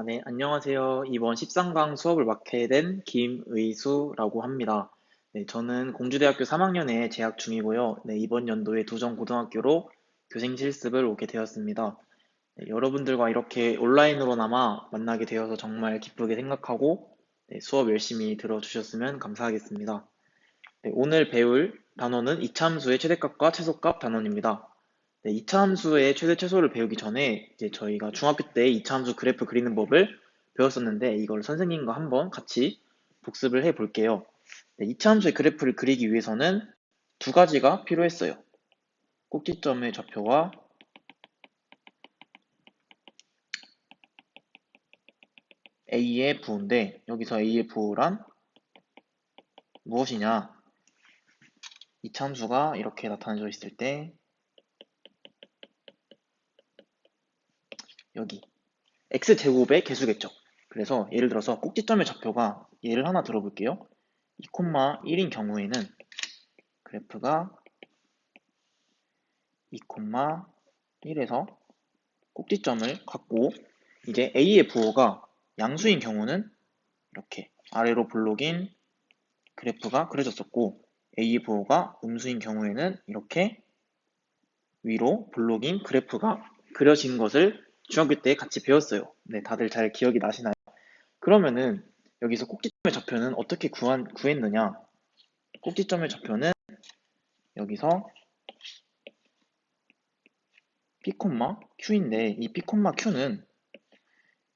네, 안녕하세요. 이번 13강 수업을 맡게 된 김의수라고 합니다. 네, 저는 공주대학교 3학년에 재학 중이고요. 네, 이번 연도에 두정고등학교로 교생 실습을 오게 되었습니다. 네, 여러분들과 이렇게 온라인으로나마 만나게 되어서 정말 기쁘게 생각하고 네, 수업 열심히 들어주셨으면 감사하겠습니다. 네, 오늘 배울 단어는 이차함수의 최대값과 최소값 단원입니다. 네, 이차함수의 최대 최소를 배우기 전에 이제 저희가 중학교 때 이차함수 그래프 그리는 법을 배웠었는데 이걸 선생님과 한번 같이 복습을 해 볼게요. 네, 이차함수의 그래프를 그리기 위해서는 두 가지가 필요했어요. 꼭지점의 좌표와 A의 부호인데 여기서 A의 부호란 무엇이냐? 이차함수가 이렇게 나타내져 있을 때 여기 x제곱의 개수겠죠. 그래서 예를 들어서 꼭지점의 좌표가 예를 하나 들어볼게요. 2,1인 경우에는 그래프가 2,1에서 꼭지점을 갖고 이제 a의 부호가 양수인 경우는 이렇게 아래로 블록인 그래프가 그려졌었고 a의 부호가 음수인 경우에는 이렇게 위로 블록인 그래프가 그려진 것을 중학교 때 같이 배웠어요. 네, 다들 잘 기억이 나시나요? 그러면은 여기서 꼭지점의 좌표는 어떻게 구했느냐? 꼭지점의 좌표는 여기서 P, Q인데 이 P, Q는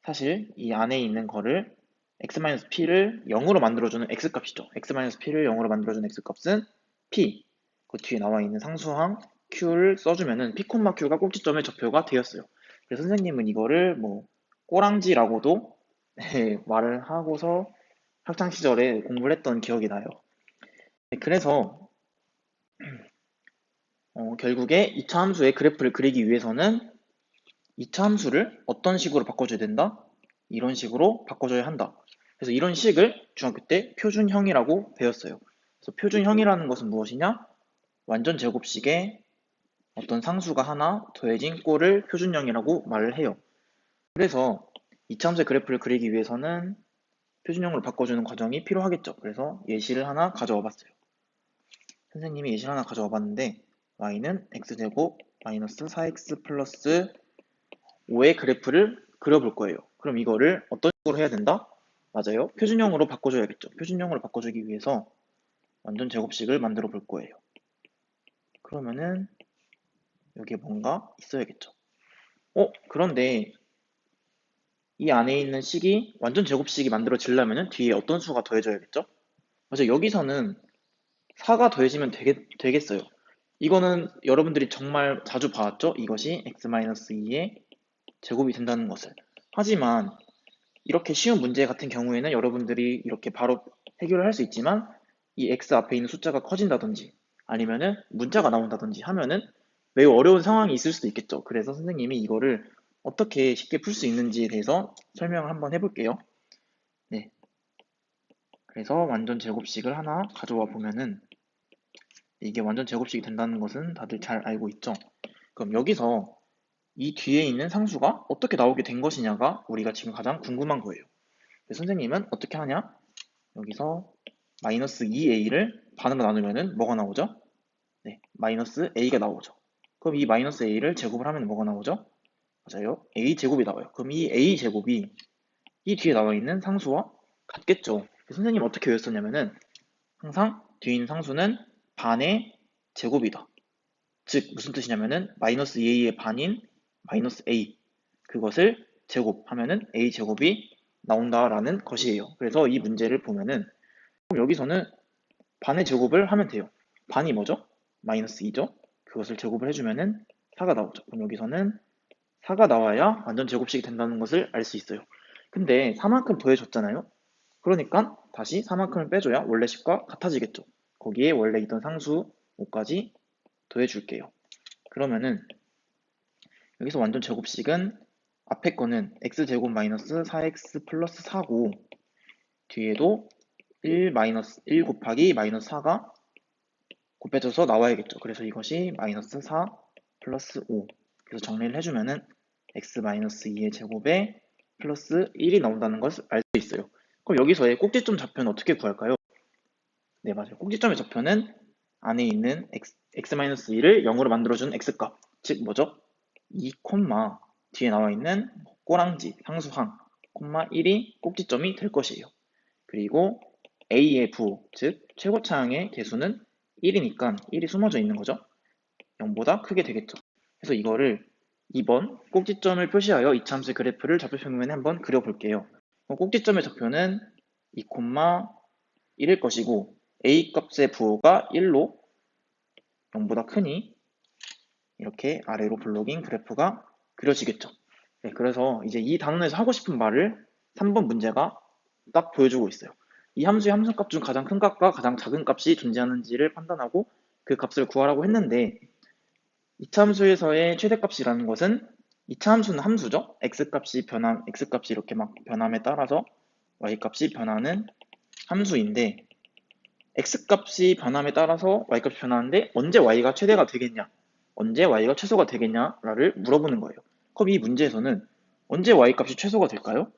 사실 이 안에 있는 거를 x-p를 0으로 만들어주는 x값이죠. x-p를 0으로 만들어주는 x값은 p, 그 뒤에 나와 있는 상수항 q를 써주면은 p, q가 꼭지점의 좌표가 되었어요. 그래서 선생님은 이거를 뭐 꼬랑지라고도 말을 하고서 학창 시절에 공부를 했던 기억이 나요. 네, 그래서 결국에 2차 함수의 그래프를 그리기 위해서는 2차 함수를 어떤 식으로 바꿔줘야 된다? 이런 식으로 바꿔줘야 한다. 그래서 이런 식을 중학교 때 표준형이라고 배웠어요. 그래서 표준형이라는 것은 무엇이냐? 완전 제곱식에 어떤 상수가 하나 더해진 꼴을 표준형이라고 말을 해요. 그래서 2차 함수의 그래프를 그리기 위해서는 표준형으로 바꿔주는 과정이 필요하겠죠. 그래서 예시를 하나 가져와 봤어요. 선생님이 예시를 하나 가져와 봤는데 y는 x제곱 마이너스 4x 플러스 5의 그래프를 그려볼 거예요. 그럼 이거를 어떤 식으로 해야 된다? 맞아요. 표준형으로 바꿔줘야겠죠. 표준형으로 바꿔주기 위해서 완전 제곱식을 만들어 볼 거예요. 그러면은 여기에 뭔가 있어야겠죠. 그런데 이 안에 있는 식이 완전 제곱식이 만들어지려면 뒤에 어떤 수가 더해져야겠죠? 맞아요. 여기서는 4가 더해지면 되겠어요. 이거는 여러분들이 정말 자주 봐왔죠? 이것이 x-2의 제곱이 된다는 것을. 하지만 이렇게 쉬운 문제 같은 경우에는 여러분들이 이렇게 바로 해결을 할 수 있지만 이 x 앞에 있는 숫자가 커진다든지 아니면은 문자가 나온다든지 하면은 매우 어려운 상황이 있을 수도 있겠죠. 그래서 선생님이 이거를 어떻게 쉽게 풀 수 있는지에 대해서 설명을 한번 해볼게요. 네. 그래서 완전 제곱식을 하나 가져와 보면은 이게 완전 제곱식이 된다는 것은 다들 잘 알고 있죠. 그럼 여기서 이 뒤에 있는 상수가 어떻게 나오게 된 것이냐가 우리가 지금 가장 궁금한 거예요. 선생님은 어떻게 하냐? 여기서 마이너스 2a를 반으로 나누면은 뭐가 나오죠? 네, 마이너스 a가 나오죠. 그럼 이 마이너스 a를 제곱을 하면 뭐가 나오죠? 맞아요. a 제곱이 나와요. 그럼 이 a 제곱이 이 뒤에 나와 있는 상수와 같겠죠. 선생님 어떻게 외웠었냐면은 항상 뒤에 있는 상수는 반의 제곱이다. 즉 무슨 뜻이냐면은 마이너스 2a의 반인 마이너스 a 그것을 제곱하면은 a 제곱이 나온다라는 것이에요. 그래서 이 문제를 보면은 그럼 여기서는 반의 제곱을 하면 돼요. 반이 뭐죠? 마이너스 2죠? 그것을 제곱을 해주면은 4가 나오죠. 그럼 여기서는 4가 나와야 완전 제곱식이 된다는 것을 알 수 있어요. 근데 4만큼 더해줬잖아요? 그러니까 다시 4만큼을 빼줘야 원래 식과 같아지겠죠. 거기에 원래 있던 상수 5까지 더해줄게요. 그러면은 여기서 완전 제곱식은 앞에 거는 x제곱 마이너스 4x 플러스 4고 뒤에도 1 곱하기 마이너스 4가 곱해져서 나와야겠죠. 그래서 이것이 마이너스 4 플러스 5. 그래서 정리를 해주면은 x 마이너스 2의 제곱에 플러스 1이 나온다는 것을 알 수 있어요. 그럼 여기서의 꼭지점 좌표는 어떻게 구할까요? 네, 맞아요. 꼭지점의 좌표는 안에 있는 x-2를 0으로 만들어준 x값, 즉 뭐죠? 2, 뒤에 나와 있는 꼬랑지, 상수항, 1이 꼭지점이 될 것이에요. 그리고 a의 부, 즉 최고차항의 개수는 1이니까 1이 숨어져 있는 거죠. 0보다 크게 되겠죠. 그래서 이거를 2번 꼭지점을 표시하여 이차함수의 그래프를 좌표 평면에 한번 그려볼게요. 꼭지점의 좌표는 2, 1일 것이고 a 값의 부호가 1로 0보다 크니 이렇게 아래로 블록인 그래프가 그려지겠죠. 네, 그래서 이제 이 단원에서 하고 싶은 말을 3번 문제가 딱 보여주고 있어요. 이 함수의 함수값 중 가장 큰 값과 가장 작은 값이 존재하는지를 판단하고 그 값을 구하라고 했는데 이차함수에서의 최대값이라는 것은 이차함수는 함수죠. x값이 이렇게 막 변함에 따라서 y값이 변하는 함수인데 x값이 변함에 따라서 y값이 변하는데 언제 y가 최대가 되겠냐, 언제 y가 최소가 되겠냐를 물어보는 거예요. 그럼 이 문제에서는 언제 y값이 최소가 될까요?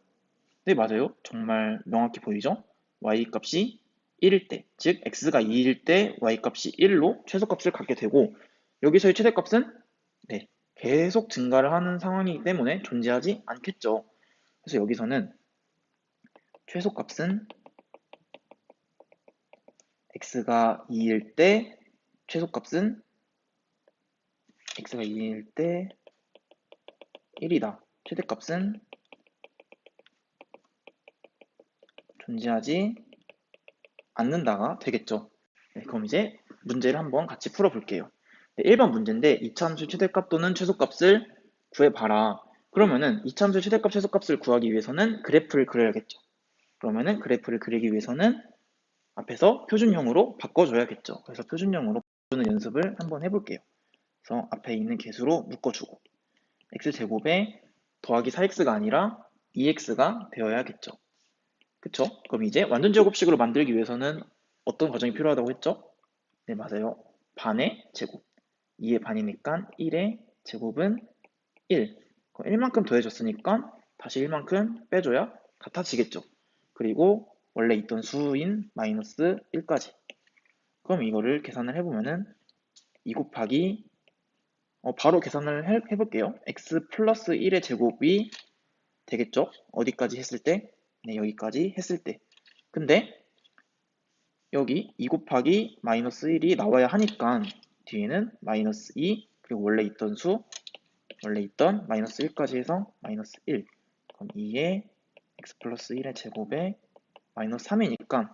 네, 맞아요. 정말 명확히 보이죠? y값이 1일 때, 즉 x가 2일 때 y값이 1로 최소값을 갖게 되고 여기서의 최대값은 네, 계속 증가를 하는 상황이기 때문에 존재하지 않겠죠. 그래서 여기서는 최소값은 x가 2일 때 최소값은 x가 2일 때 1이다. 최대값은 존재하지 않는다가 되겠죠. 네, 그럼 이제 문제를 한번 같이 풀어볼게요. 네, 1번 문제인데 이차함수 최대값 또는 최소값을 구해봐라. 그러면은 이차함수 최대값, 최소값을 구하기 위해서는 그래프를 그려야겠죠. 그러면은 그래프를 그리기 위해서는 앞에서 표준형으로 바꿔줘야겠죠. 그래서 표준형으로 바꾸는 연습을 한번 해볼게요. 그래서 앞에 있는 개수로 묶어주고 x제곱에 더하기 4x가 아니라 2x가 되어야겠죠. 그쵸? 그럼 이제 완전 제곱식으로 만들기 위해서는 어떤 과정이 필요하다고 했죠? 네, 맞아요. 반의 제곱. 2의 반이니까 1의 제곱은 1. 1만큼 더해줬으니까 다시 1만큼 빼줘야 같아지겠죠. 그리고 원래 있던 수인 마이너스 1까지. 그럼 이거를 계산을 해보면은 2 곱하기 바로 계산을 해볼게요. x 플러스 1의 제곱이 되겠죠? 어디까지 했을 때? 네, 여기까지 했을 때. 근데 여기 2 곱하기 마이너스 1이 나와야 하니까 뒤에는 마이너스 2 그리고 원래 있던 마이너스 1까지 해서 마이너스 1. 그럼 2의 x 플러스 1의 제곱에 마이너스 3이니까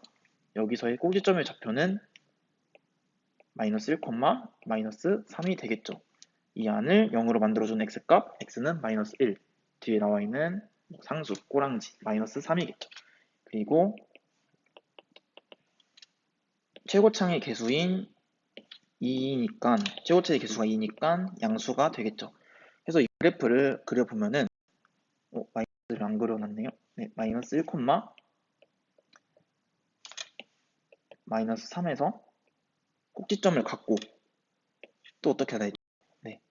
여기서의 꼭지점의 좌표는 마이너스 1, 마이너스 3이 되겠죠. 이 안을 0으로 만들어준 x값, x는 마이너스 1. 뒤에 나와 있는 상수, 꼬랑지, 마이너스 3이겠죠. 그리고 최고창의 개수인 2니까, 최고차의 개수가 2니까 양수가 되겠죠. 그래서 이 그래프를 그려보면은, 마이너스를 안 그려놨네요. 네, 마이너스 1, 마이너스 3에서 꼭지점을 갖고, 또 어떻게 해야 되죠? 네,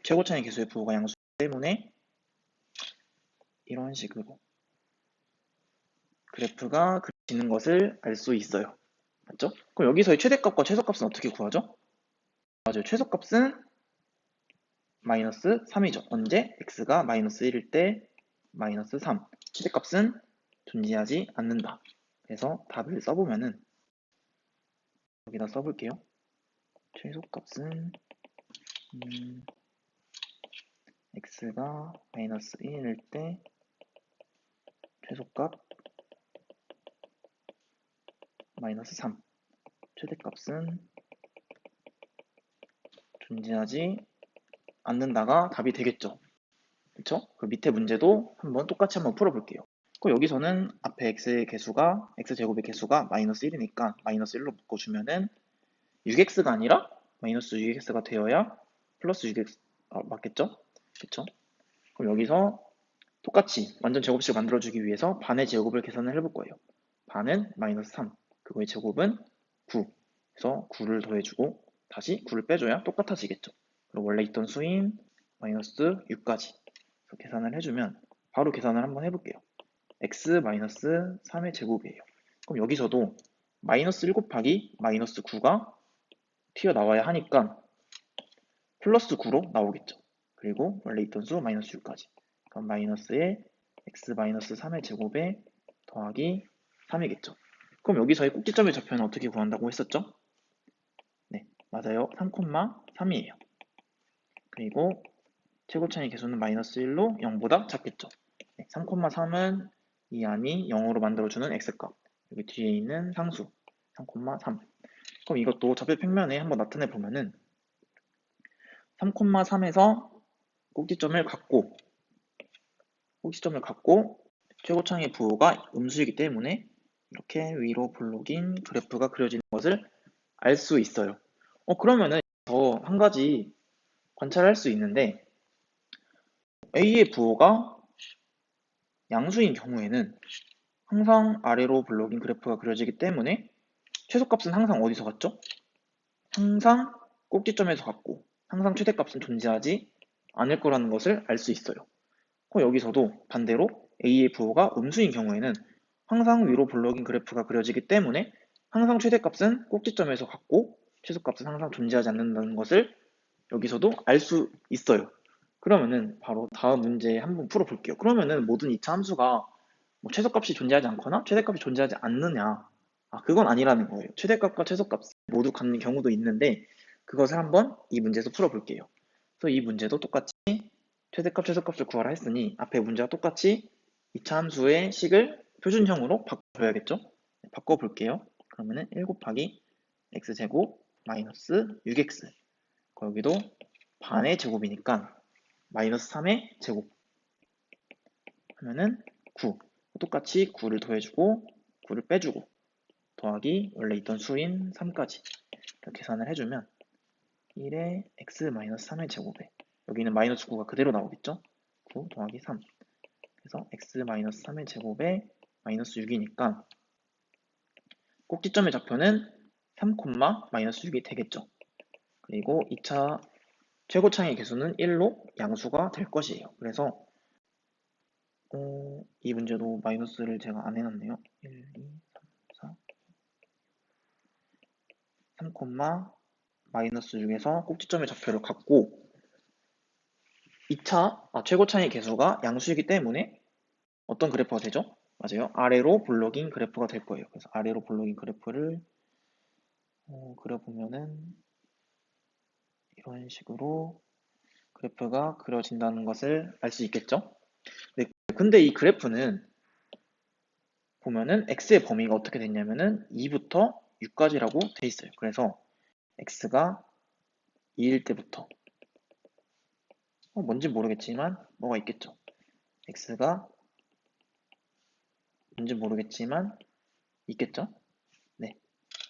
최고차의 개수의 부호가 양수이기 때문에, 이런 식으로 그래프가 그려지는 것을 알 수 있어요. 맞죠? 그럼 여기서의 최대값과 최소값은 어떻게 구하죠? 맞아요. 최소값은 마이너스 3이죠. 언제? x가 마이너스 1일 때 마이너스 3. 최대값은 존재하지 않는다. 그래서 답을 써보면은 여기다 써볼게요. 최소값은 x가 마이너스 1일 때 최소값 마이너스 3. 최대값은 존재하지 않는다가 답이 되겠죠. 그쵸? 그 밑에 문제도 똑같이 한번 풀어볼게요. 그럼 여기서는 앞에 x제곱의 개수가 마이너스 1이니까 마이너스 1로 묶어주면은 6x가 아니라 마이너스 6x가 되어야 플러스 6x, 맞겠죠? 그쵸? 그럼 여기서 똑같이 완전 제곱식 만들어주기 위해서 반의 제곱을 계산을 해볼 거예요. 반은 마이너스 3, 그거의 제곱은 9. 그래서 9를 더해주고 다시 9를 빼줘야 똑같아지겠죠. 그리고 원래 있던 수인 마이너스 6까지 계산을 해주면 바로 계산을 한번 해볼게요. x 마이너스 3의 제곱이에요. 그럼 여기서도 마이너스 1 곱하기 마이너스 9가 튀어나와야 하니까 플러스 9로 나오겠죠. 그리고 원래 있던 수 마이너스 6까지. 그럼 마이너스에 x 마이너스 3의 제곱에 더하기 3이겠죠. 그럼 여기서의 꼭지점의 좌표는 어떻게 구한다고 했었죠? 네, 맞아요. 3,3이에요. 그리고 최고차이 계수는 마이너스 1로 0보다 작겠죠. 네, 3,3은 이 안이 0으로 만들어주는 x값. 여기 뒤에 있는 상수 3,3. 그럼 이것도 좌표 평면에 한번 나타내 보면은 3,3에서 꼭지점을 갖고 최고창의 부호가 음수이기 때문에 이렇게 위로 블록인 그래프가 그려지는 것을 알 수 있어요. 그러면은 더 한 가지 관찰할 수 있는데 A의 부호가 양수인 경우에는 항상 아래로 블록인 그래프가 그려지기 때문에 최소값은 항상 어디서 같죠? 항상 꼭지점에서 같고 항상 최대값은 존재하지 않을 거라는 것을 알 수 있어요. 여기서도 반대로 A의 부호가 음수인 경우에는 항상 위로 블록인 그래프가 그려지기 때문에 항상 최대값은 꼭지점에서 같고 최소값은 항상 존재하지 않는다는 것을 여기서도 알 수 있어요. 그러면은 바로 다음 문제 한번 풀어볼게요. 그러면은 모든 2차 함수가 뭐 최소값이 존재하지 않거나 최대값이 존재하지 않느냐? 그건 아니라는 거예요. 최대값과 최소값 모두 갖는 경우도 있는데 그것을 한번 이 문제에서 풀어볼게요. 그래서 이 문제도 똑같이 최대값, 최소값을 구하라 했으니 앞에 문제와 똑같이 2차 함수의 식을 표준형으로 바꿔줘야겠죠? 바꿔볼게요. 그러면은 1 곱하기 x제곱 마이너스 6x 여기도 반의 제곱이니까 마이너스 3의 제곱 하면은 9 똑같이 9를 더해주고 9를 빼주고 더하기 원래 있던 수인 3까지 계산을 해주면 1에 x 마이너스 3의 제곱에 여기는 마이너스 9가 그대로 나오겠죠? 9 더하기 3 그래서 x 마이너스 3의 제곱에 마이너스 6이니까 꼭지점의 좌표는 3, 마이너스 6이 되겠죠. 그리고 2차 최고차의 개수는 1로 양수가 될 것이에요. 그래서 이 문제도 마이너스를 제가 안 해놨네요. 1, 2, 3, 4 3, 마이너스 6에서 꼭지점의 좌표를 갖고 2차 최고차의 개수가 양수이기 때문에 어떤 그래프가 되죠? 맞아요. 아래로 블록인 그래프가 될 거예요. 그래서 아래로 블록인 그래프를 그려보면은 이런 식으로 그래프가 그려진다는 것을 알 수 있겠죠? 네, 근데 이 그래프는 보면은 x의 범위가 어떻게 됐냐면은 2부터 6까지라고 돼 있어요. 그래서 x가 2일 때부터 뭔지 모르겠지만 뭐가 있겠죠. x가 뭔지 모르겠지만 있겠죠. 네,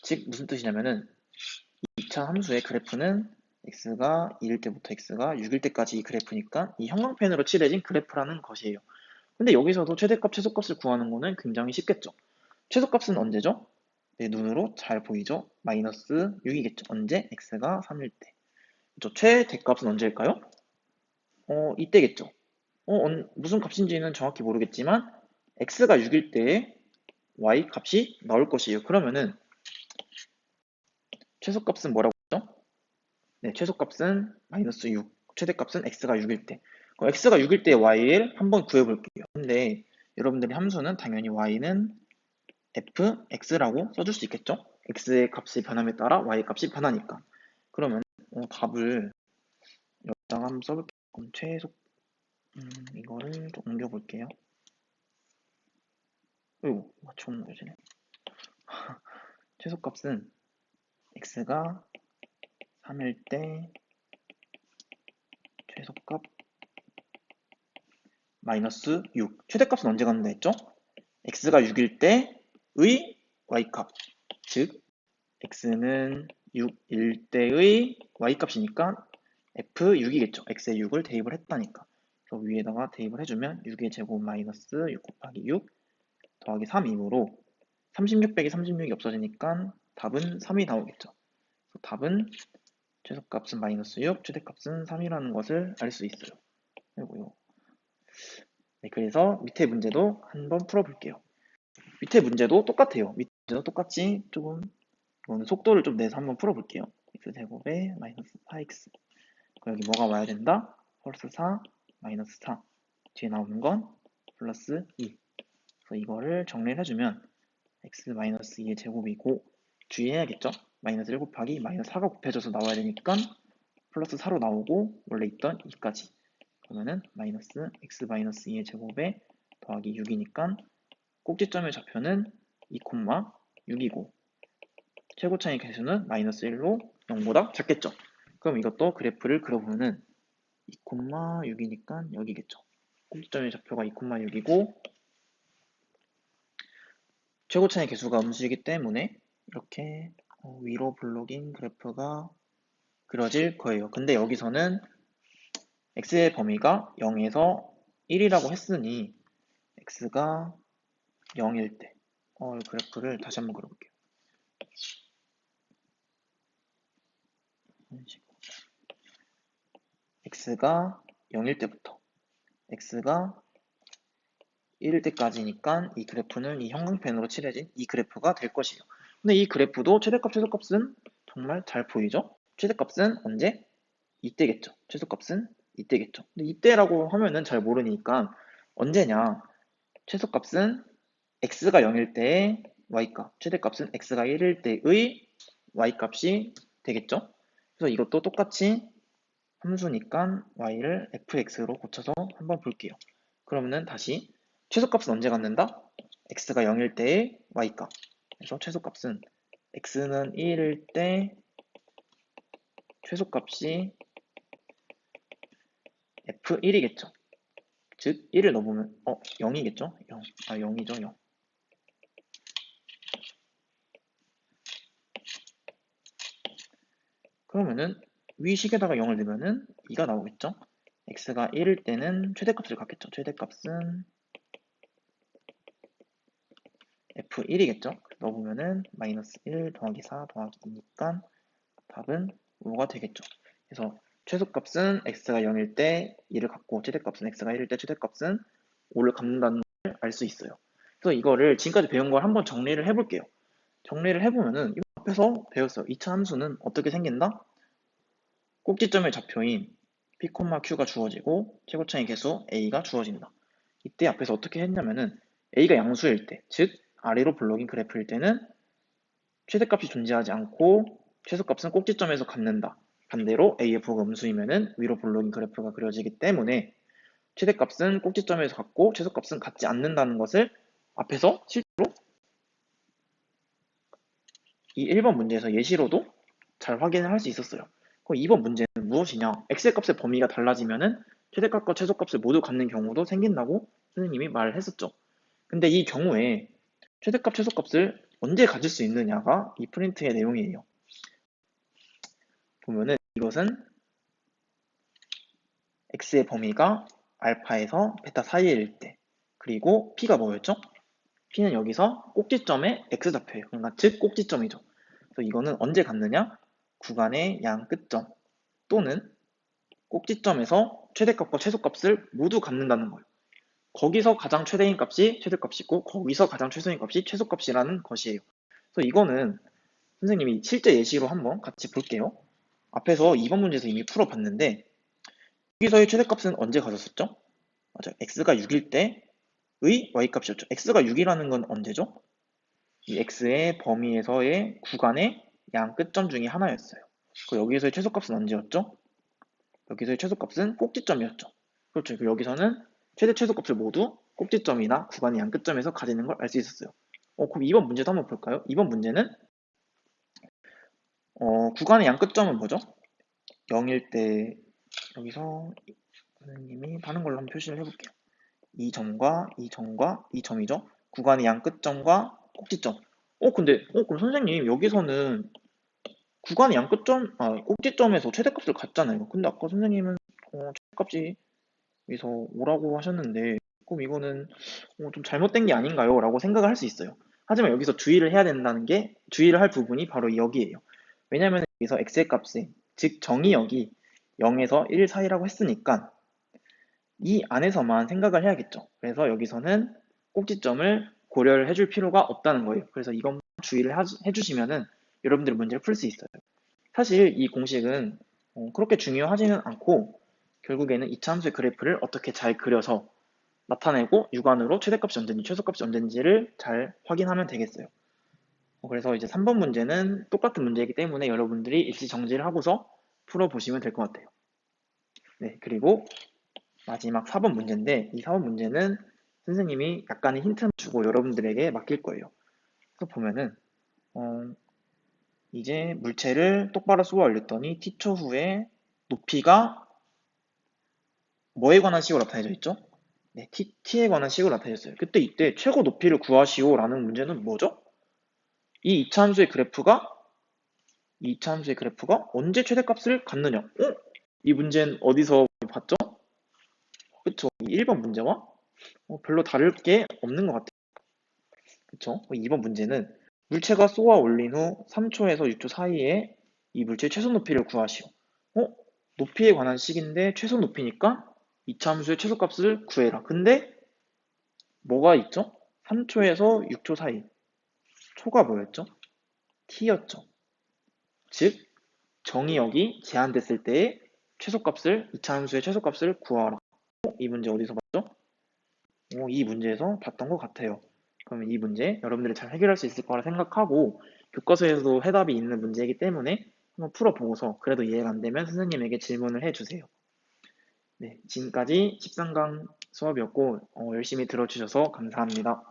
즉 무슨 뜻이냐면은 2차 함수의 그래프는 x가 2일 때부터 x가 6일 때까지 이 그래프니까 이 형광펜으로 칠해진 그래프라는 것이에요. 근데 여기서도 최대값, 최소값을 구하는 거는 굉장히 쉽겠죠. 최소값은 언제죠? 내 눈으로 잘 보이죠? 마이너스 6이겠죠. 언제? x가 3일 때. 그렇죠? 최대값은 언제일까요? 이때겠죠. 무슨 값인지는 정확히 모르겠지만 x가 6일 때에 y 값이 나올 것이에요. 그러면은 최소값은 뭐라고 했죠? 네, 최소값은 마이너스 6, 최대값은 x가 6일 때. 그럼 x가 6일 때 y를 한번 구해볼게요. 근데 여러분들이 함수는 당연히 y는 fx라고 써줄 수 있겠죠? x의 값이 변함에 따라 y 값이 변하니까. 그러면 답을 여기다가 한번 써볼게요. 그럼 최소 이거를 좀 옮겨볼게요. 어이구 맞춰 옮겨지네. 최소값은 x가 3일 때 최소값 마이너스 6. 최대값은 언제 갖는다 했죠? x가 6일 때의 y값. 즉 x는 6일 때의 y값이니까 f6이겠죠. x에 6을 대입을 했다니까. 그래서 위에다가 대입을 해주면 6의 제곱 마이너스 6 곱하기 6 더하기 3이므로 36 빼기 36이 없어지니까 답은 3이 나오겠죠. 그래서 답은 최소값은 마이너스 6, 최대값은 3이라는 것을 알 수 있어요. 그리고요. 네, 그래서 밑에 문제도 한번 풀어볼게요. 밑에 문제도 똑같아요. 밑에 문제도 똑같이 조금 이거는 속도를 좀 내서 한번 풀어볼게요. x제곱에 마이너스 4x. 여기 뭐가 와야 된다? 플러스 4, 마이너스 4. 뒤에 나오는 건 플러스 2. 그래서 이거를 정리를 해주면 x 마이너스 2의 제곱이고 주의해야겠죠? 마이너스 1 곱하기 마이너스 4가 곱해져서 나와야 되니까 플러스 4로 나오고 원래 있던 2까지. 그러면은 마이너스 x 마이너스 2의 제곱에 더하기 6이니까 꼭지점의 좌표는 2,6이고 최고차의 개수는 마이너스 1로 0보다 작겠죠. 그럼 이것도 그래프를 그려보면은 2,6이니까 여기겠죠. 꼭지점의 좌표가 2,6이고 최고차의 개수가 음수이기 때문에 이렇게 위로 블록인 그래프가 그려질 거예요. 근데 여기서는 x의 범위가 0에서 1이라고 했으니 x가 0일 때 그래프를 다시 한번 그려볼게요. x가 0일 때부터 x가 1일 때까지니까 이 그래프는 이 형광펜으로 칠해진 이 그래프가 될 것이에요. 근데 이 그래프도 최대값, 최소값은 정말 잘 보이죠? 최대값은 언제? 이때겠죠. 최소값은 이때겠죠. 근데 이때라고 하면은 잘 모르니까 언제냐? 최소값은 x가 0일 때의 y값, 최대값은 x가 1일 때의 y값이 되겠죠. 그래서 이것도 똑같이 함수니까 y를 fx로 고쳐서 한번 볼게요. 그러면은 다시 최소값은 언제 갖는다? x가 0일 때의 y값. 그래서 최소값은 x는 1일 때 최소값이 f1이겠죠. 즉 1을 넣어보면 0이겠죠? 0. 0이죠. 0. 그러면은 위 식에다가 0을 넣으면은 2가 나오겠죠? x가 1일 때는 최대값을 갖겠죠. 최대값은 f1이겠죠? 넣어보면은 마이너스 1 더하기 4 더하기 2니까 답은 5가 되겠죠. 그래서 최소값은 x가 0일 때 2를 갖고 최대값은 x가 1일 때 최대값은 5를 갖는다는 걸 알 수 있어요. 그래서 이거를 지금까지 배운 걸 한번 정리를 해볼게요. 정리를 해보면은 이거 앞에서 배웠어요. 2차 함수는 어떻게 생긴다? 꼭지점의 좌표인 p, q가 주어지고 최고차의 개수 a가 주어진다. 이때 앞에서 어떻게 했냐면은 a가 양수일 때, 즉 아래로 블록인 그래프일 때는 최대값이 존재하지 않고 최소값은 꼭지점에서 갖는다. 반대로 a의 부호가 음수이면은 위로 블록인 그래프가 그려지기 때문에 최대값은 꼭지점에서 갖고 최소값은 갖지 않는다는 것을 앞에서 실제로 이 1번 문제에서 예시로도 잘 확인을 할 수 있었어요. 그럼 2번 문제는 무엇이냐? x의 값의 범위가 달라지면은 최대값과 최소값을 모두 갖는 경우도 생긴다고 선생님이 말을 했었죠. 근데 이 경우에 최대값, 최소값을 언제 가질 수 있느냐가 이 프린트의 내용이에요. 보면은 이것은 x의 범위가 알파에서 베타 사이일 때, 그리고 p가 뭐였죠? p는 여기서 꼭지점의 x좌표예요. 그러니까 즉 꼭지점이죠. 그래서 이거는 언제 갖느냐? 구간의 양 끝점 또는 꼭지점에서 최대값과 최소값을 모두 갖는다는 거예요. 거기서 가장 최대인 값이 최대값이고 거기서 가장 최소인 값이 최소값이라는 것이에요. 그래서 이거는 선생님이 실제 예시로 한번 같이 볼게요. 앞에서 2번 문제에서 이미 풀어봤는데 여기서의 최대값은 언제 가졌었죠? 맞아요. x가 6일 때의 y값이었죠. x가 6이라는 건 언제죠? 이 x의 범위에서의 구간의 양 끝점 중에 하나였어요. 그리고 여기서의 최소값은 언제였죠? 여기서의 최소값은 꼭지점이었죠. 그렇죠. 그리고 여기서는 최대 최소값을 모두 꼭지점이나 구간의 양 끝점에서 가지는 걸 알 수 있었어요. 그럼 2번 문제도 한번 볼까요? 2번 문제는 구간의 양 끝점은 뭐죠? 0일 때 여기서 선생님이 다른 걸로 한번 표시를 해볼게요. 이 점과 이 점과 이 점이죠. 구간의 양 끝점과 꼭지점. 근데 그럼 선생님 여기서는 구간의 양 끝점, 꼭지점에서 최대값을 갖잖아요. 근데 아까 선생님은 최대값이 여기서 5라고 하셨는데 그럼 이거는 좀 잘못된 게 아닌가요? 라고 생각을 할 수 있어요. 하지만 여기서 주의를 해야 된다는 게 주의를 할 부분이 바로 여기에요. 왜냐하면 여기서 x의 값이 즉 정의역이 0에서 1 사이라고 했으니까 이 안에서만 생각을 해야겠죠. 그래서 여기서는 꼭지점을 고려를 해줄 필요가 없다는 거예요. 그래서 이것만 주의를 해주시면은 여러분들이 문제를 풀 수 있어요. 사실 이 공식은 그렇게 중요하지는 않고 결국에는 이차 함수의 그래프를 어떻게 잘 그려서 나타내고 육안으로 최대값이 언제인지 최소값이 언제인지를 잘 확인하면 되겠어요. 그래서 이제 3번 문제는 똑같은 문제이기 때문에 여러분들이 일시 정지를 하고서 풀어보시면 될 것 같아요. 네, 그리고 마지막 4번 문제인데 이 4번 문제는 선생님이 약간의 힌트를 주고 여러분들에게 맡길 거예요. 그래서 보면은 이제 물체를 똑바로 쏘아 올렸더니 t초 후에 높이가 뭐에 관한 식으로 나타내져 있죠? 네, t에 관한 식으로 나타내졌어요. 그때 이때 최고 높이를 구하시오 라는 문제는 뭐죠? 이 이차함수의 그래프가 언제 최대값을 갖느냐? 이 문제는 어디서 봤죠? 그쵸? 1번 문제와 별로 다를 게 없는 것 같아요. 그쵸? 2번 문제는 물체가 쏘아 올린 후 3초에서 6초 사이에 이 물체의 최소 높이를 구하시오. 높이에 관한 식인데 최소 높이니까 이차함수의 최소값을 구해라. 근데 뭐가 있죠? 3초에서 6초 사이. 초가 뭐였죠? t였죠. 즉 정의역이 제한됐을 때의 최소값을 이차함수의 최소값을 구하라. 이 문제 어디서 봤죠? 이 문제에서 봤던 것 같아요. 그러면 이 문제 여러분들이 잘 해결할 수 있을 거라 생각하고 교과서에서도 해답이 있는 문제이기 때문에 한번 풀어보고서 그래도 이해가 안 되면 선생님에게 질문을 해주세요. 네, 지금까지 13강 수업이었고 열심히 들어주셔서 감사합니다.